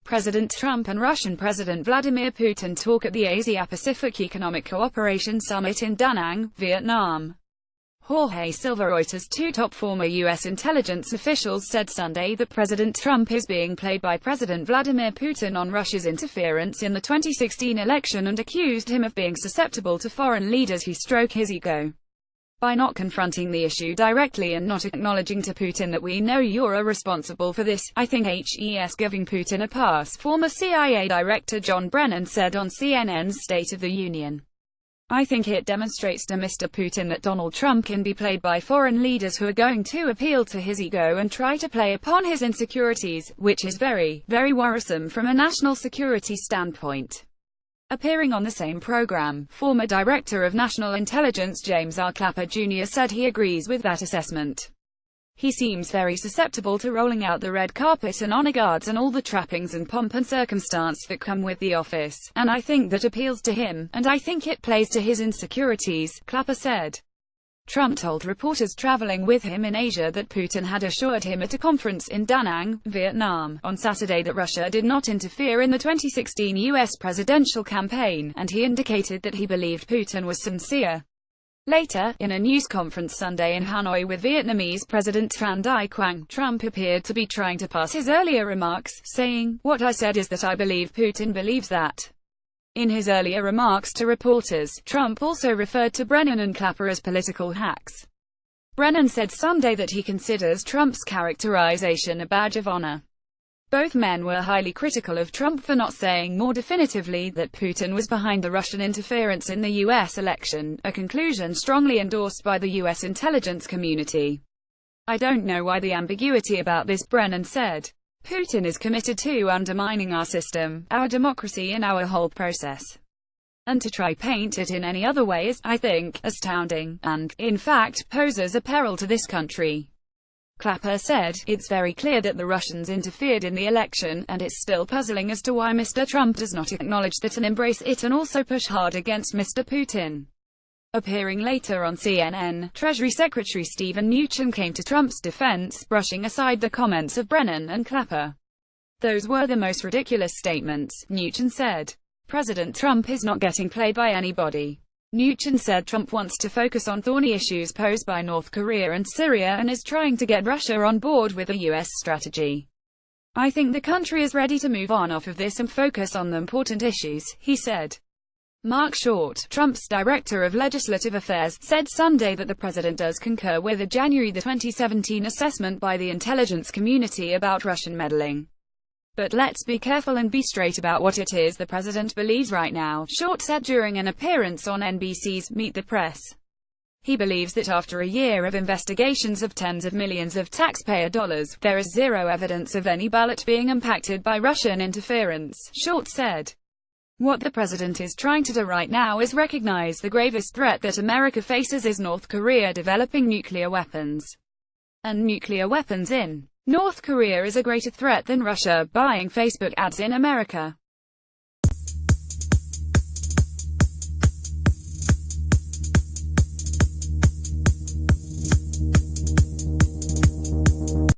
President Trump and Russian President Vladimir Putin talk at the Asia-Pacific Economic Cooperation Summit in Da Nang, Vietnam. Jorge Silva. Reuters. Two top former U.S. intelligence officials said Sunday that President Trump is being played by President Vladimir Putin on Russia's interference in the 2016 election and accused him of being susceptible to foreign leaders who stroke his ego. By not confronting the issue directly and not acknowledging to Putin that we know you're responsible for this, I think he's giving Putin a pass, former CIA Director John Brennan said on CNN's State of the Union. I think it demonstrates to Mr. Putin that Donald Trump can be played by foreign leaders who are going to appeal to his ego and try to play upon his insecurities, which is very, very worrisome from a national security standpoint. Appearing on the same program, former Director of National Intelligence James R. Clapper Jr. said he agrees with that assessment. He seems very susceptible to rolling out the red carpet and honor guards and all the trappings and pomp and circumstance that come with the office, and I think that appeals to him, and I think it plays to his insecurities, Clapper said. Trump told reporters traveling with him in Asia that Putin had assured him at a conference in Da Nang, Vietnam, on Saturday that Russia did not interfere in the 2016 U.S. presidential campaign, and he indicated that he believed Putin was sincere. Later, in a news conference Sunday in Hanoi with Vietnamese President Tran Dai Quang, Trump appeared to be trying to pass his earlier remarks, saying, "What I said is that I believe Putin believes that." In his earlier remarks to reporters, Trump also referred to Brennan and Clapper as political hacks. Brennan said Sunday that he considers Trump's characterization a badge of honor. Both men were highly critical of Trump for not saying more definitively that Putin was behind the Russian interference in the U.S. election, a conclusion strongly endorsed by the U.S. intelligence community. "I don't know why the ambiguity about this," Brennan said. "Putin is committed to undermining our system, our democracy and our whole process. And to try paint it in any other way is, I think, astounding, and, in fact, poses a peril to this country." Clapper said, "It's very clear that the Russians interfered in the election, and it's still puzzling as to why Mr. Trump does not acknowledge that and embrace it and also push hard against Mr. Putin." Appearing later on CNN, Treasury Secretary Steven Mnuchin came to Trump's defense, brushing aside the comments of Brennan and Clapper. "Those were the most ridiculous statements," Mnuchin said. "President Trump is not getting played by anybody." Mnuchin said Trump wants to focus on thorny issues posed by North Korea and Syria and is trying to get Russia on board with a U.S. strategy. "I think the country is ready to move on off of this and focus on the important issues," he said. Mark Short, Trump's Director of Legislative Affairs, said Sunday that the president does concur with a January 2017 assessment by the intelligence community about Russian meddling. "But let's be careful and be straight about what it is the president believes right now," Short said during an appearance on NBC's Meet the Press. He believes that after a year of investigations of tens of millions of taxpayer dollars, there is zero evidence of any ballot being impacted by Russian interference, Short said. "What the president is trying to do right now is recognize the gravest threat that America faces is North Korea developing nuclear weapons. And nuclear weapons in North Korea is a greater threat than Russia buying Facebook ads in America."